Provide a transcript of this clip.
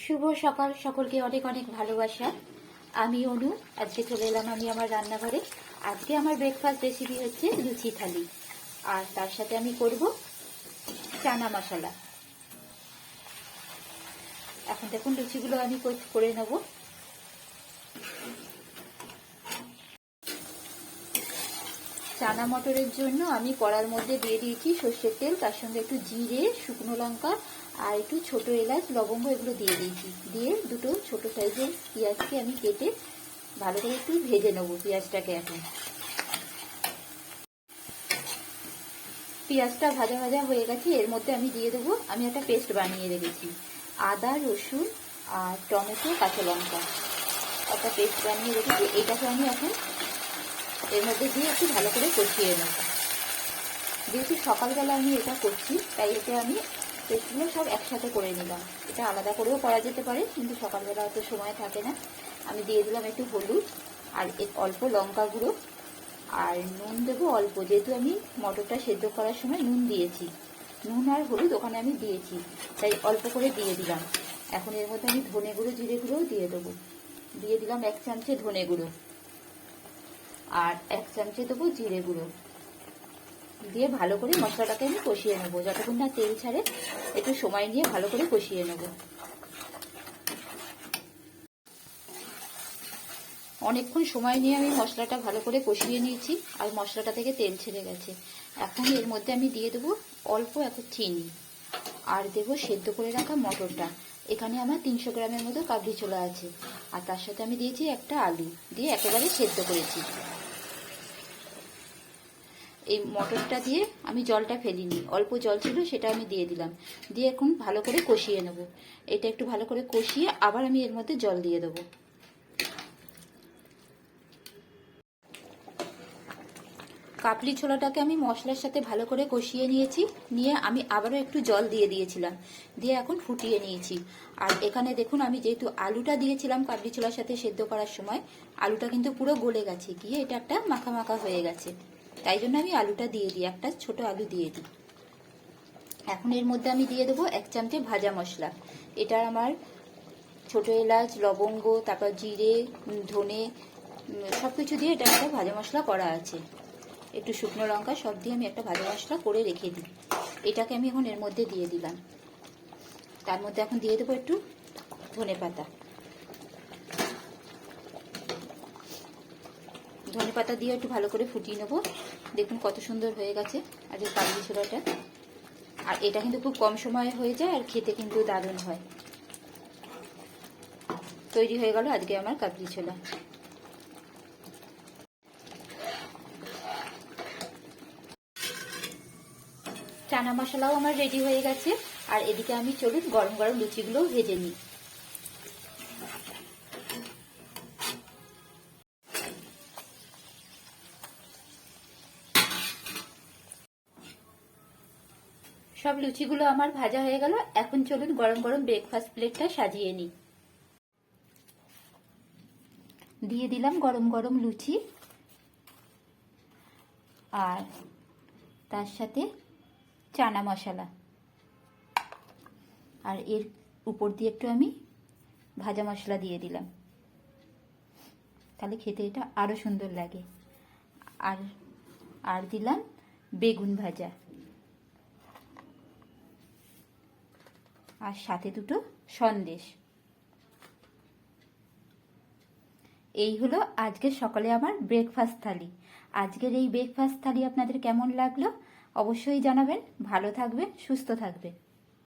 শুভ সকাল, সকলকে অনেক অনেক ভালোবাসা। আমি অনু, আজকে চলে এলাম আমি আমার রান্নাঘরে। আজকে আমার ব্রেকফাস্ট রেসিপি হচ্ছে লুচি থালি, আর তার সাথে আমি করব চানা মশলা। এখন দেখুন লুচিগুলো আমি করে নেব। চানা মটরের জন্য আমি কড়ার মধ্যে দিয়ে দিয়েছি সর্ষের তেল, তার সঙ্গে একটু জিরে, শুকনো লঙ্কা আর একটু ছোট এলাচ, লবঙ্গ এগুলো দিয়ে দিয়েছি। দিয়ে দুটো ছোট সাইজের পেঁয়াজকে আমি কেটে ভালো করে একটু ভেজে নেবো পেঁয়াজটাকে। এখন পেঁয়াজটা ভাজা ভাজা হয়ে গেছে, এর মধ্যে আমি দিয়ে দেবো, আমি একটা পেস্ট বানিয়ে রেখেছি, আদা, রসুন আর টমেটো, কাঁচা লঙ্কা একটা পেস্ট বানিয়ে রেখেছি। এটাকে আমি এখন এর মধ্যে দিয়ে একটু ভালো করে কষিয়ে নেব। যেহেতু সকালবেলা আমি এটা করছি, তাই এতে আমি পেস্টগুলো সব একসাথে করে নিলাম। এটা আলাদা করেও করা যেতে পারে, কিন্তু সকালবেলা অত সময় থাকে না। আমি দিয়ে দিলাম একটু হলুদ আর অল্প লঙ্কা গুঁড়ো, আর নুন দেবো অল্প, যেহেতু আমি মটরটা সেদ্ধ করার সময় নুন দিয়েছি। নুন আর হলুদ ওখানে আমি দিয়েছি, তাই অল্প করে দিয়ে দিলাম। এখন এর মধ্যে আমি ধনে গুঁড়ো, জিরে গুঁড়োও দিয়ে দেবো। দিয়ে দিলাম 1 চামচে ধনে গুঁড়ো আর 1 চামচে দেবো জিরে গুঁড়ো। দিয়ে ভালো করে মশলাটাকে আমি কষিয়ে নেবো, যতক্ষণ না তেল ছাড়ে একটু সময় নিয়ে ভালো করে কষিয়ে নেব। অনেকক্ষণ সময় নিয়ে আমি মশলাটা ভালো করে কষিয়ে নিয়েছি, আর মশলাটা থেকে তেল ছেড়ে গেছে। এখন এর মধ্যে আমি দিয়ে দেবো অল্প একটু চিনি, আর দেবো সেদ্ধ করে রাখা মটরটা। এখানে আমার 300 গ্রামের মতো কাবলি ছোলা আছে, আর তার সাথে আমি দিয়েছি একটা আলু, দিয়ে একেবারে সেদ্ধ করেছি। এই মটরটা দিয়ে আমি জলটা ফেলিনি, অল্প জল ছিল সেটা আমি দিয়ে দিলাম। দিয়ে এখন ভালো করে কষিয়ে নেব। এটা একটু ভালো করে কষিয়ে আবার আমি এর মধ্যে জল দিয়ে দেবো। কাবলি ছোলাটাকে আমি মশলার সাথে ভালো করে কষিয়ে নিয়েছি, নিয়ে আমি আবারও একটু জল দিয়ে দিয়েছিলাম, দিয়ে এখন ফুটিয়ে নিয়েছি। আর এখানে দেখুন, আমি যেহেতু আলুটা দিয়েছিলাম কাবলি ছোলার সাথে সেদ্ধ করার সময়, আলুটা কিন্তু পুরো গলে গেছে, গিয়ে এটা একটা মাখা মাখা হয়ে গেছে। তাই জন্য আমি আলুটা দিয়ে দিই, একটা ছোট আলু দিয়ে দিই। এখন এর মধ্যে আমি দিয়ে দেবো 1 চামচে ভাজা মশলা। এটা আমার ছোট এলাচ, লবঙ্গ, তারপর জিরে, ধনে সবকিছু দিয়ে এটা একটা ভাজা মশলা করা আছে। একটু শুকনো লঙ্কা সব দিয়ে আমি একটা ভাজা মশলা করে রেখে দিই। এটাকে আমি এখন এর মধ্যে দিয়ে দিলাম। তার মধ্যে এখন দিয়ে দেবো একটু ধনেপাতা। ধনেপাতা দিয়ে একটু ভালো করে ফুটিয়ে নেবো। দেখুন কত সুন্দর হয়ে গেছে আর এই কাবলি ছোলাটা। আর এটা কিন্তু খুব কম সময়ে হয়ে যায়, আর খেতে কিন্তু দারুণ হয়। তৈরি হয়ে গেল আজকে আমার কাবলি ছোলা। চানা মশলাও আমার রেডি হয়ে গেছে, আর এদিকে আমি চলুন গরম গরম লুচিগুলো ভেজে নিই। সব লুচিগুলো আমার ভাজা হয়ে গেল। এখন চলুন গরম গরম ব্রেকফাস্ট প্লেটটা সাজিয়ে নিই। দিয়ে দিলাম গরম গরম লুচি, আর তার সাথে চানা মশলা, আর এর উপর দিয়ে একটু আমি ভাজা মশলা দিয়ে দিলাম, তাহলে খেতে এটা আরো সুন্দর লাগে। আর আর দিলাম বেগুন ভাজা, আর সাথে দুটো সন্দেশ। এই হলো আজকের সকালে আমার ব্রেকফাস্ট থালি। আজকের এই ব্রেকফাস্ট থালি আপনাদের কেমন লাগলো অবশ্যই জানাবেন। ভালো থাকবেন, সুস্থ থাকবেন।